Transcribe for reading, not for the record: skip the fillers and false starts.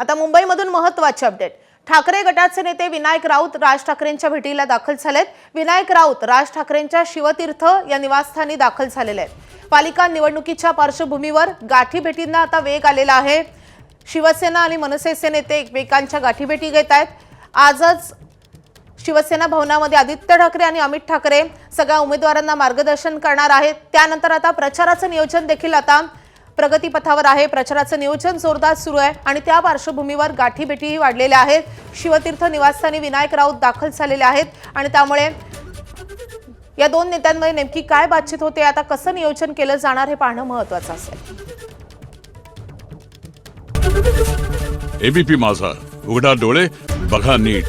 आता मुंबईमधून महत्त्वाचे अपडेट। ठाकरे गटाचे नेते विनायक राऊत राज ठाकरेंच्या भेटीला दाखल झालेत। विनायक राऊत राज ठाकरेंच्या शिवतीर्थ या निवासस्थानी दाखल झालेले आहेत। पालिका निवडणुकीच्या पार्श्वभूमीवर गाठी भेटींना आता वेग आलेला आहे। शिवसेना आणि मनसेचे नेते एकमेकांच्या गाठी भेटी घेत आहेत। आजच शिवसेना भवनामध्ये आदित्य ठाकरे आणि अमित ठाकरे सगळ्या उमेदवारांना मार्गदर्शन करणार आहेत। त्यानंतर आता प्रचाराचं नियोजन देखील आता प्रगतीपथावर आहे। प्रचाराचं नियोजन जोरदार सुरू आहे आणि त्या पार्श्वभूमीवर गाठी भेटीही वाढलेल्या आहेत। शिवतीर्थ निवासस्थानी विनायक राऊत दाखल झालेले आहेत आणि त्यामुळे या दोन नेत्यांमध्ये नेमकी काय बातचीत होते, आता कसं नियोजन केलं जाणार हे पाहणं महत्त्वाचं असेल। एबीपी माझा, उघडा डोळे बघा नीट।